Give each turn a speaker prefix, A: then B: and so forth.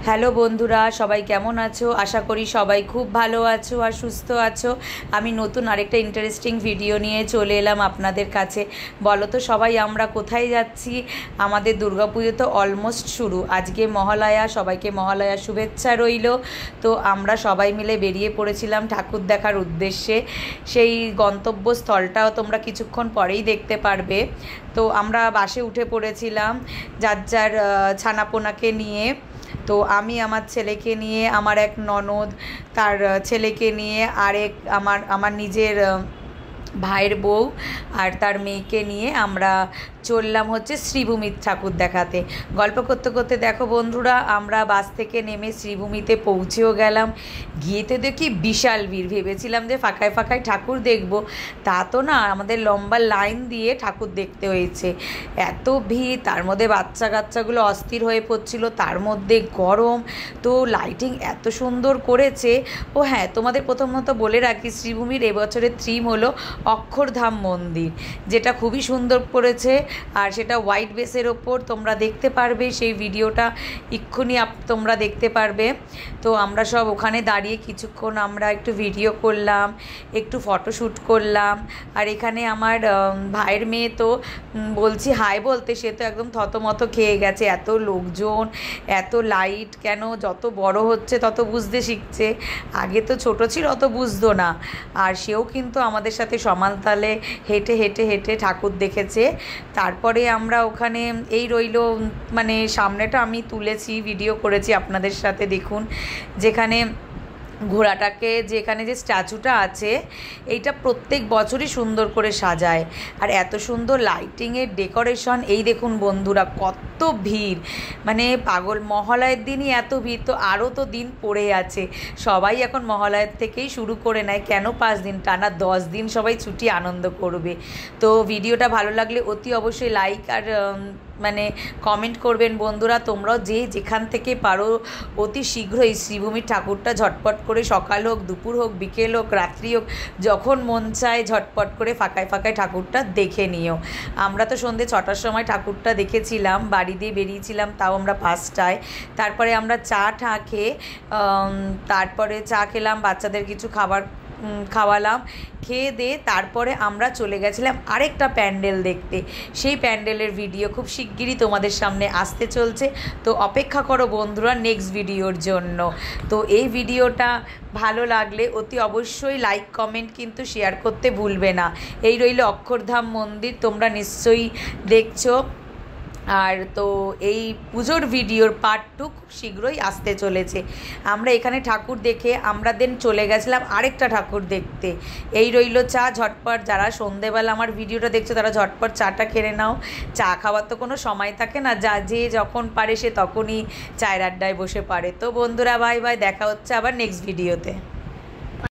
A: Hello বন্ধুরা, সবাই কেমন আছো? আশা করি সবাই খুব ভালো আছো আর সুস্থ আছো। আমি নতুন আরেকটা ইন্টারেস্টিং ভিডিও নিয়ে চলে এলাম আপনাদের কাছে। বলো তো সবাই, আমরা কোথায় যাচ্ছি? আমাদের দুর্গাপুজো তো অলমোস্ট শুরু। আজকে মহালয়া, সবাইকে মহালয়ার শুভেচ্ছা রইল। তো আমরা সবাই মিলে বেরিয়ে পড়েছিলাম ঠাকুর দেখার উদ্দেশ্যে। সেই গন্তব্যস্থলটাও তোমরা কিছুক্ষণ পরেই দেখতে পারবে। তো আমরা বাসে উঠে পড়েছিলাম যার যার ছানাপোনাকে নিয়ে। তো আমি আমার ছেলেকে নিয়ে, আমার এক ননদ তার ছেলেকে নিয়ে, আরেক আমার নিজের ভাইয়ের বউ আর তার মেয়েকে নিয়ে আমরা চললাম হচ্ছে শ্রীভূমির ঠাকুর দেখাতে। গল্প করতে করতে দেখো বন্ধুরা, আমরা বাস থেকে নেমে শ্রীভূমিতে পৌঁছেও গেলাম। গিয়েতে দেখি বিশাল ভিড়। ভেবেছিলাম যে ফাঁকায় ফাঁকায় ঠাকুর দেখব, তা তো না, আমাদের লম্বা লাইন দিয়ে ঠাকুর দেখতে হয়েছে। এত ভিড়, তার মধ্যে বাচ্চা কাচ্চাগুলো অস্থির হয়ে পড়ছিল, তার মধ্যে গরম। তো লাইটিং এত সুন্দর করেছে। ও হ্যাঁ, তোমাদের প্রথমত বলে রাখি, শ্রীভূমির এবছরের থিম হলো অক্ষরধাম মন্দির, যেটা খুবই সুন্দর করেছে। আর সেটা হোয়াইট বেসের ওপর তোমরা দেখতে পারবে, সেই ভিডিওটা এক্ষুনি তোমরা দেখতে পারবে। তো আমরা সব ওখানে দাঁড়িয়ে কিছুক্ষণ আমরা একটু ভিডিও করলাম, একটু ফটোশ্যুট করলাম। আর এখানে আমার ভাইয়ের মেয়ে তো বলছি হাই বলতে, সে তো একদম থতমত খেয়ে গেছে। এত লোকজন, এত লাইট, কেন যত বড় হচ্ছে তত বুঝতে শিখছে। আগে তো ছোট ছিল, অত বুঝতো না। আর সেও কিন্তু আমাদের সাথে সমান তালে হেঁটে হেঁটে হেঁটে ঠাকুর দেখেছে। তারপরে আমরা ওখানে এই রইল, মানে সামনেটা আমি তুলেছি, ভিডিও করেছি আপনাদের সাথে, দেখুন। যেখানে ঘোড়াটাকে, যেখানে যে স্ট্যাচুটা আছে, এইটা প্রত্যেক বছরই সুন্দর করে সাজায়। আর এত সুন্দর লাইটিংয়ের ডেকোরেশন, এই দেখুন বন্ধুরা কত ভিড়, মানে পাগল। মহালয়ের দিনই এত ভিড়, তো আরও তো দিন পড়ে আছে। সবাই এখন মহালয়ের থেকেই শুরু করে নেয়, কেন 5 দিন, টানা 10 দিন সবাই ছুটি আনন্দ করবে। তো ভিডিওটা ভালো লাগলে অতি অবশ্যই লাইক আর মানে কমেন্ট করবেন বন্ধুরা। তোমরাও যে যেখান থেকে পারো অতি শীঘ্রই শ্রীভূমির ঠাকুরটা ঝটপট করে, সকাল হোক, দুপুর হোক, বিকেল হোক, রাত্রি হোক, যখন মন চায় ঝটপট করে ফাঁকায় ফাঁকায় ঠাকুরটা দেখে নিও। আমরা তো সন্ধ্যে 6টার সময় ঠাকুরটা দেখেছিলাম, বাড়ি দিয়ে বেরিয়েছিলাম তাও আমরা 5টায়। তারপরে আমরা চা খেয়ে, তারপরে চা খেলাম, বাচ্চাদের কিছু খাওয়ালাম, খেয়ে দিয়ে তারপরে আমরা চলে গেছিলাম আরেকটা প্যান্ডেল দেখতে। সেই প্যান্ডেলের ভিডিও খুব শিগগিরই তোমাদের সামনে আসতে চলছে। তো অপেক্ষা করো বন্ধুরা নেক্সট ভিডিওর জন্য। তো এই ভিডিওটা ভালো লাগলে অতি অবশ্যই লাইক কমেন্ট কিন্তু শেয়ার করতে ভুলবে না। এই রইল অক্ষরধাম মন্দির, তোমরা নিশ্চয়ই দেখছো। আর তো এই পুজোর ভিডিওর পার্ট 2 খুব শীঘ্রই আসতে চলেছে। আমরা এখানে ঠাকুর দেখে আমরা দেন চলে গেছিলাম আরেকটা ঠাকুর দেখতে। এই রইল চা, ঝটপট যারা সন্ধেবেলা আমার ভিডিওটা দেখছো তারা ঝটপট চাটা খেয়ে নাও। চা খাওয়ার তো কোনো সময় থাকে না, যে যখন পারে সে তখনই চায়ের আড্ডায় বসে পারে। তো বন্ধুরা, বাই বাই, দেখা হচ্ছে আবার নেক্সট ভিডিওতে।